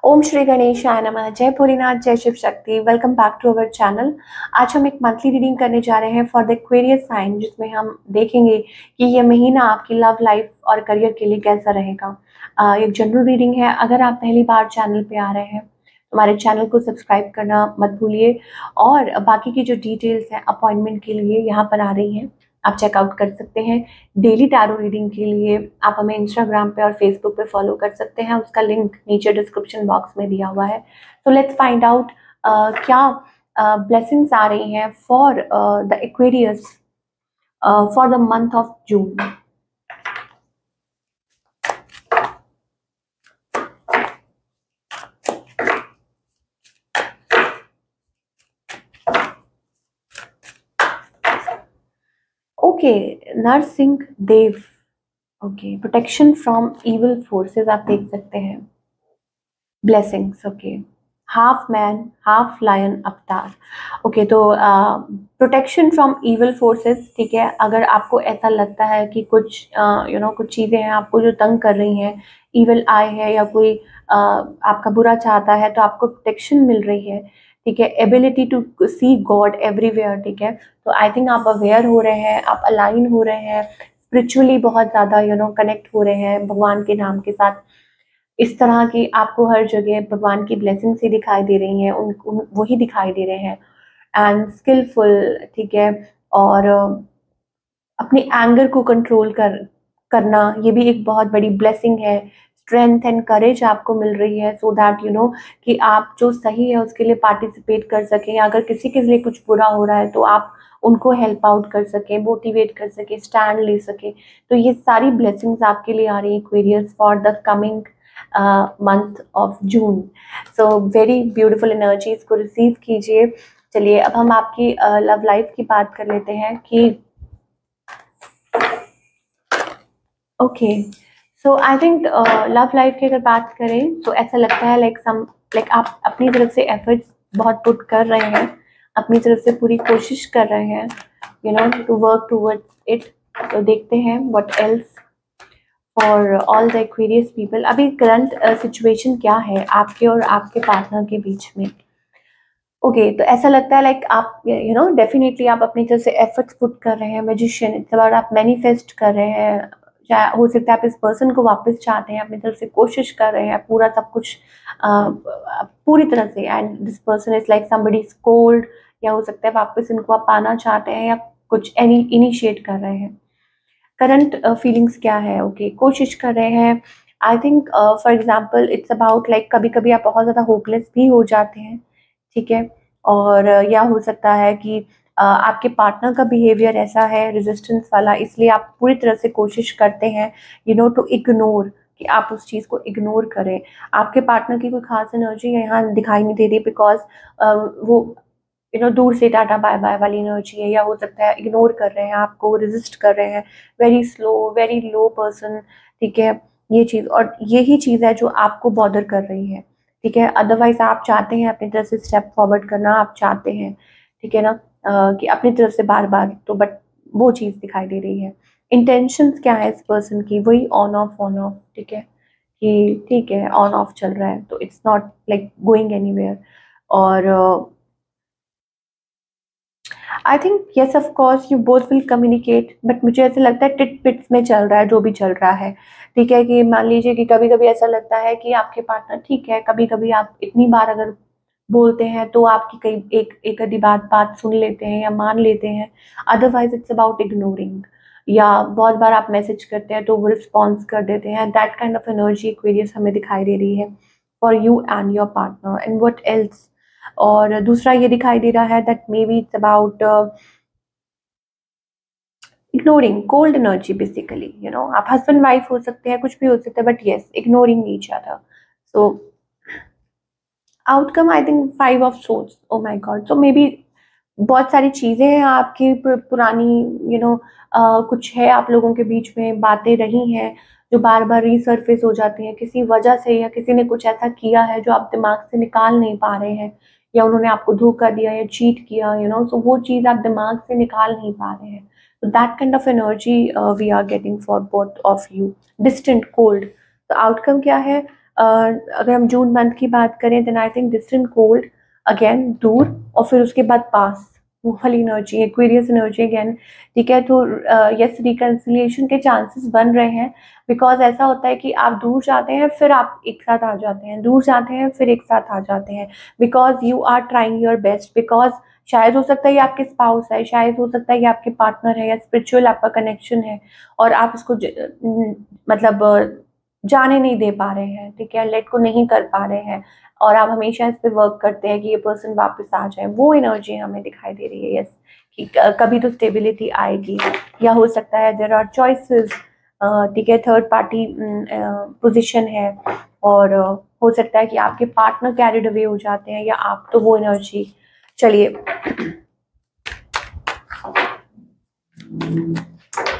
ओम श्री गणेशाय नमः। जय भोलेनाथ, जय Shiv Shakti. Welcome back to our channel. आज हम एक मंथली रीडिंग करने जा रहे हैं फॉर द एक्वेरियस साइन, जिसमें हम देखेंगे कि ये महीना आपकी लव लाइफ और करियर के लिए कैसा रहेगा। एक जनरल रीडिंग है। अगर आप पहली बार चैनल पे आ रहे हैं तो हमारे चैनल को सब्सक्राइब करना मत भूलिए, और बाकी की जो डिटेल्स हैं अपॉइंटमेंट के लिए यहाँ पर आ रही हैं, आप चेकआउट कर सकते हैं। डेली टैरो रीडिंग के लिए आप हमें इंस्टाग्राम पे और फेसबुक पे फॉलो कर सकते हैं, उसका लिंक नीचे डिस्क्रिप्शन बॉक्स में दिया हुआ है। तो लेट्स फाइंड आउट क्या ब्लेसिंग्स आ रही हैं for the Aquarius for the month of June. Okay, Narasimha Dev. Okay, protection from evil forces आप देख सकते हैं। Blessings, okay. Half man half lion avatar. Okay, तो प्रोटेक्शन फ्रॉम इविल फोर्सेस, ठीक है। अगर आपको ऐसा लगता है कि कुछ कुछ चीज़ें हैं आपको जो तंग कर रही हैं, इविल आई है या कोई आपका बुरा चाहता है, तो आपको प्रोटेक्शन मिल रही है, ठीक है। Ability to see God everywhere, ठीक है। तो आई थिंक आप अवेयर हो रहे हैं, आप अलाइन हो रहे हैं, स्पिरिचुअली बहुत ज़्यादा कनेक्ट हो रहे हैं भगवान के नाम के साथ। इस तरह की आपको हर जगह भगवान की ब्लेसिंग्स ही दिखाई दे रही हैं, उन वही दिखाई दे रहे हैं। एंड स्किलफुल, ठीक है। और अपने एंगर को कंट्रोल करना, ये भी एक बहुत बड़ी ब्लेसिंग है। स्ट्रेंथ एंड करेज आपको मिल रही है, सो दैट कि आप जो सही है उसके लिए पार्टिसिपेट कर सकें। अगर किसी के लिए कुछ बुरा हो रहा है तो आप उनको हेल्प आउट कर सकें, मोटिवेट कर सकें, स्टैंड ले सकें। तो ये सारी ब्लेसिंग्स आपके लिए आ रही हैं Aquarius for the coming month of June. So very beautiful energies को रिसीव कीजिए। चलिए अब हम आपकी लव लाइफ की बात कर लेते हैं कि okay, so I think love life की अगर बात करें तो ऐसा लगता है लाइक आप अपनी तरफ से एफर्ट्स बहुत पुट कर रहे हैं, अपनी तरफ से पूरी कोशिश कर रहे हैं टू वर्क टूवर्ड्स इट। तो देखते हैं what else for all the Aquarius people. अभी करंट सिचुएशन क्या है आपके और आपके पार्टनर के बीच में। ओके, तो ऐसा लगता है लाइक आप डेफिनेटली आप अपनी तरफ से एफर्ट्स पुट कर रहे हैं। मैजिशियन, इट्स अबाउट आप मैनिफेस्ट कर रहे हैं। चाहे हो सकता है आप इस पर्सन को वापस चाहते हैं, अपनी तरफ से कोशिश कर रहे हैं पूरा सब कुछ पूरी तरह से, and this person is like somebody is cold, या हो सकता है वापस इनको आप पाना चाहते हैं या कुछ इनिशिएट कर रहे हैं। करंट फीलिंग्स क्या है। ओके, कोशिश कर रहे हैं। I think for example it's about like कभी कभी आप बहुत ज़्यादा होपलेस भी हो जाते हैं, ठीक है। और या हो सकता है कि आपके पार्टनर का बिहेवियर ऐसा है रेजिस्टेंस वाला, इसलिए आप पूरी तरह से कोशिश करते हैं टू इग्नोर, कि आप उस चीज़ को इग्नोर करें। आपके पार्टनर की कोई खास एनर्जी यहाँ दिखाई नहीं दे रही, बिकॉज वो दूर से टाटा बाय बाय वाली एनर्जी है, या हो सकता है इग्नोर कर रहे हैं आपको, रेजिस्ट कर रहे हैं, very slow very low person, ठीक है। ये चीज़, और यही चीज़ है जो आपको बॉदर कर रही है, ठीक है। अदरवाइज आप चाहते हैं अपनी तरफ से स्टेप फॉरवर्ड करना, आप चाहते हैं, ठीक है ना, कि अपनी तरफ से बार बार, तो बट वो चीज़ दिखाई दे रही है। इंटेंशंस क्या है इस पर्सन की, वही ऑन ऑफ, ठीक है, कि ठीक है ऑन ऑफ चल रहा है, तो it's not like going anywhere. और I think yes of course you both will communicate, but मुझे ऐसा लगता है टिट पिट्स में चल रहा है जो भी चल रहा है, ठीक है। कि मान लीजिए कि कभी कभी ऐसा लगता है कि आपके पार्टनर, ठीक है, कभी कभी आप इतनी बार अगर बोलते हैं तो आपकी कई एक आधी बात सुन लेते हैं या मान लेते हैं। अदरवाइज इट्स अबाउट इग्नोरिंग, या बहुत बार आप मैसेज करते हैं तो वो रिस्पॉन्स कर देते हैं। That kind of energy Aquarius हमें दिखाई दे रही है for you and your partner. And what else, और दूसरा ये दिखाई दे रहा है that may be it's about ignoring cold energy basically, आप हस्बैंड वाइफ हो सकते हैं, कुछ भी हो सकता है, but yes ignoring each other. So outcome I think 5 of swords, oh my God. So may be बहुत सारी चीज़ें हैं आपकी पुरानी, कुछ है आप लोगों के बीच में, बातें रही हैं जो बार बार रीसर्फेस हो जाती हैं किसी वजह से, या किसी ने कुछ ऐसा किया है जो आप दिमाग से निकाल नहीं पा रहे हैं, या उन्होंने आपको धोखा दिया या चीट किया, सो वो चीज़ आप दिमाग से निकाल नहीं पा रहे हैं। तो that kind of energy we are getting for both of you, distant cold. तो आउटकम क्या है, अगर हम जून मंथ की बात करें then I think distant cold again, दूर, और फिर उसके बाद पास, वो वाली एनर्जी, एक्वेरियस एनर्जी अगेन, ठीक है। तो यस, रिकंसिलिएशन के चांसेस बन रहे हैं, बिकॉज ऐसा होता है कि आप दूर जाते हैं फिर आप एक साथ आ जाते हैं, दूर जाते हैं फिर एक साथ आ जाते हैं, because you are trying your best, because शायद हो सकता है ये आपके स्पाउस है, शायद हो सकता है ये आपके पार्टनर है, या स्पिरिचुअल आपका कनेक्शन है, और आप इसको मतलब जाने नहीं दे पा रहे हैं, ठीक है, लेट को नहीं कर पा रहे हैं, और आप हमेशा इस पे वर्क करते हैं कि ये पर्सन वापस आ जाए। वो एनर्जी हमें दिखाई दे रही है, यस, कि कभी तो स्टेबिलिटी आएगी, या हो सकता है देयर आर चॉइसेस, ठीक है, थर्ड पार्टी पोजीशन है, और हो सकता है कि आपके पार्टनर कैरिड अवे हो जाते हैं या आप, तो वो एनर्जी। चलिए,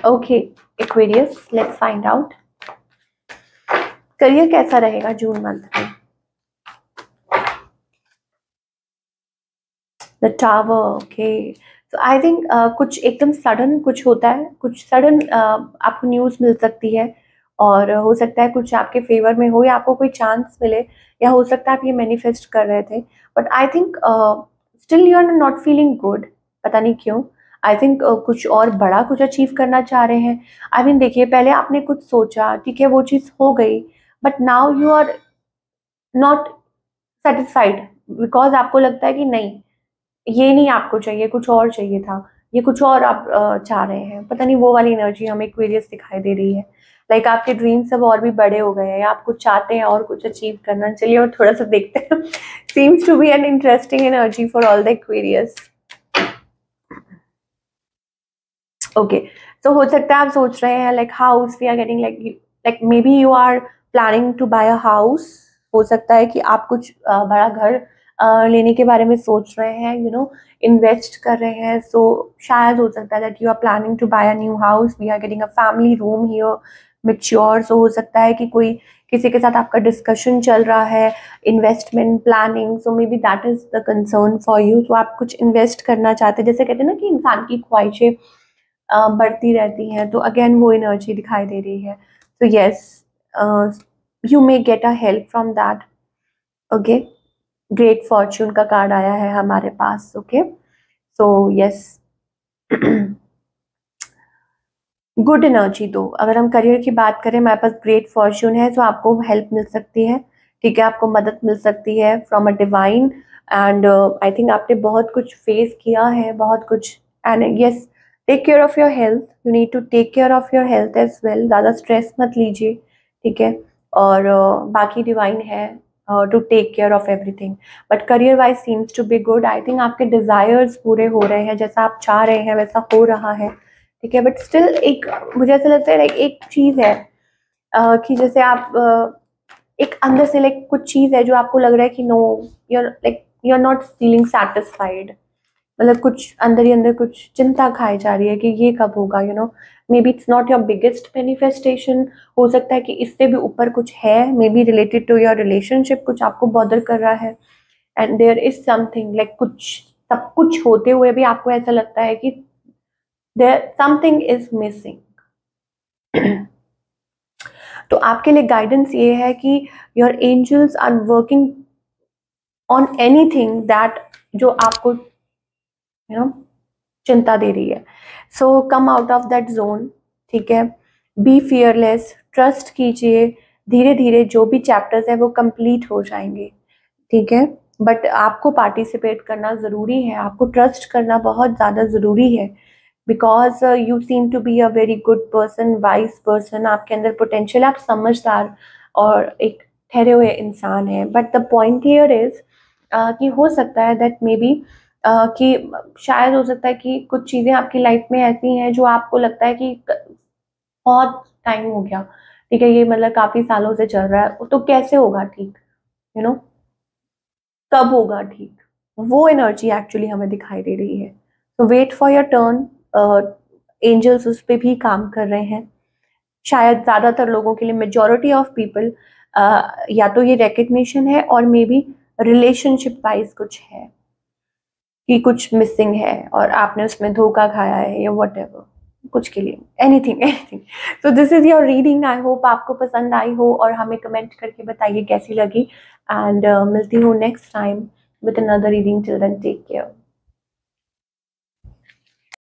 okay Aquarius, let's find out career कैसा रहेगा जून मंथ में। द टावर, ओके, तो आई थिंक कुछ एकदम सडन कुछ होता है, कुछ सडन आपको न्यूज़ मिल सकती है, और हो सकता है कुछ आपके फेवर में हो, या आपको कोई चांस मिले, या हो सकता है आप ये मैनिफेस्ट कर रहे थे, but I think still you are not feeling good, पता नहीं क्यों। आई थिंक कुछ और बड़ा कुछ अचीव करना चाह रहे हैं। आई मीन देखिए, पहले आपने कुछ सोचा, ठीक है, वो चीज़ हो गई, but now you are not satisfied, because आपको लगता है कि नहीं, ये नहीं आपको चाहिए, कुछ और चाहिए था, ये कुछ और आप चाह रहे हैं, पता नहीं, वो वाली एनर्जी हमें एक्वेरियस दिखाई दे रही है। लाइक आपके ड्रीम्स सब और भी बड़े हो गए हैं, या आप कुछ चाहते हैं और कुछ अचीव करना। चलिए और थोड़ा सा देखते हैं। Seems to be an interesting energy for all the Aquarius. Okay, तो हो सकता है आप सोच रहे हैं like house, we are getting like maybe you are planning to buy a house. हो सकता है कि आप कुछ बड़ा घर लेने के बारे में सोच रहे हैं, यू नो, इन्वेस्ट कर रहे हैं। सो शायद हो सकता है that you are planning to buy a new house, we are getting a family room here mature. So हो सकता है कि कोई किसी के साथ आपका डिस्कशन चल रहा है, investment planning, so may be that is the concern for you. तो आप कुछ इन्वेस्ट करना चाहते हैं, जैसे कहते हैं ना कि इंसान की ख्वाहिशें बढ़ती रहती हैं, तो अगेन वो एनर्जी दिखाई दे रही है। तो yes, you may get a help from that. Okay, great fortune का कार्ड आया है हमारे पास। Okay, so yes, good energy दो। अगर हम करियर की बात करें, हमारे पास ग्रेट फॉर्च्यून है, तो आपको हेल्प मिल सकती है, ठीक है, आपको मदद मिल सकती है from a divine. And I think आपने बहुत कुछ फेस किया है, बहुत कुछ, and yes, take care of your health, you need to take care of your health as well, ज़्यादा स्ट्रेस मत लीजिए, ठीक है, और बाकी डिवाइन है to take care of everything. But career wise seems to be good. I think आपके desires पूरे हो रहे हैं, जैसा आप चाह रहे हैं वैसा हो रहा है, ठीक है, बट स्टिल एक, मुझे ऐसा लगता है लाइक एक चीज़ है कि जैसे आप एक अंदर से लाइक कुछ चीज़ है जो आपको लग रहा है कि no, you are not feeling satisfied, मतलब कुछ अंदर ही अंदर कुछ चिंता खाई जा रही है कि ये कब होगा, you know, maybe it's not your biggest manifestation, हो सकता है कि इससे भी ऊपर कुछ है, maybe related to your relationship, कुछ आपको बॉदर कर रहा है, and there is something like कुछ, सब कुछ होते हुए भी आपको ऐसा लगता है कि देयर समथिंग इज मिसिंग। तो आपके लिए गाइडेंस ये है कि your angels are working on anything that, जो आपको यू नो चिंता दे रही है। So come out of that zone, ठीक है, बी फियरलेस, ट्रस्ट कीजिए, धीरे धीरे जो भी चैप्टर्स है वो कंप्लीट हो जाएंगे, ठीक है, बट आपको पार्टिसिपेट करना ज़रूरी है, आपको ट्रस्ट करना बहुत ज़्यादा ज़रूरी है, because you seem to be a very good person, wise person, आपके अंदर पोटेंशियल, आप समझदार और एक ठहरे हुए इंसान हैं। But the point here is कि हो सकता है दैट मे बी कि शायद हो सकता है कि कुछ चीज़ें आपकी लाइफ में ऐसी हैं जो आपको लगता है कि बहुत टाइम हो गया, ठीक है, ये मतलब काफ़ी सालों से चल रहा है, तो कैसे होगा ठीक, यू नो, कब होगा ठीक, वो एनर्जी एक्चुअली हमें दिखाई दे रही है। तो wait for your turn, angels उस पर भी काम कर रहे हैं। शायद ज़्यादातर लोगों के लिए, मेजॉरिटी ऑफ पीपल, या तो ये रिकग्निशन है और मे बी रिलेशनशिप वाइज कुछ है कि कुछ मिसिंग है और आपने उसमें धोखा खाया है या वट एवर, कुछ के लिए, anything anything. So this is your reading, I hope आपको पसंद आई हो और हमें कमेंट करके बताइए कैसी लगी। एंड मिलती हूँ next time with another reading. Till then take care.